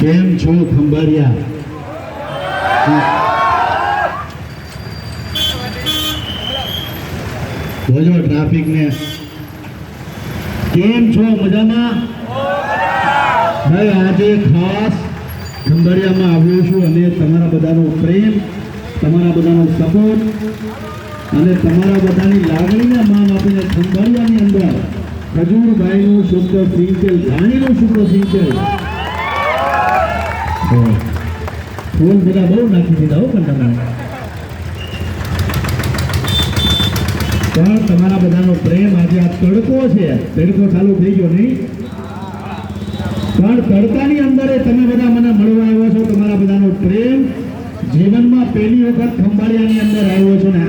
કેમ છો ખંભાળિયા? બોલો ટ્રાફિક ને કેમ છો? મજામાં? ભાઈ આજે ખાસ ખંભાળિયામાં આવ્યો છું અને તમારા બધાનો પ્રેમ, તમારા બધાનો સપોર્ટ અને તમારા બધાની લાગણીને માન આપીને ખંભાળિયાની અંદર ખજૂરભાઈનું શુદ્ધ સિંચેલ, ધાણીનું શુદ્ધ સિંચેલ ફૂલ બધા બહુ નાખી દીધા હો. પણ તમારા બધાનો પ્રેમ આજે આ તડકો છે, તડકો ચાલુ થઈ ગયો નહીં, પણ તડકાની અંદર તમે બધા મને મળવા આવ્યો છો. તમારા બધાનો પ્રેમ જીવનમાં પહેલી વખત ખંભાળિયાની અંદર આવ્યો છો ને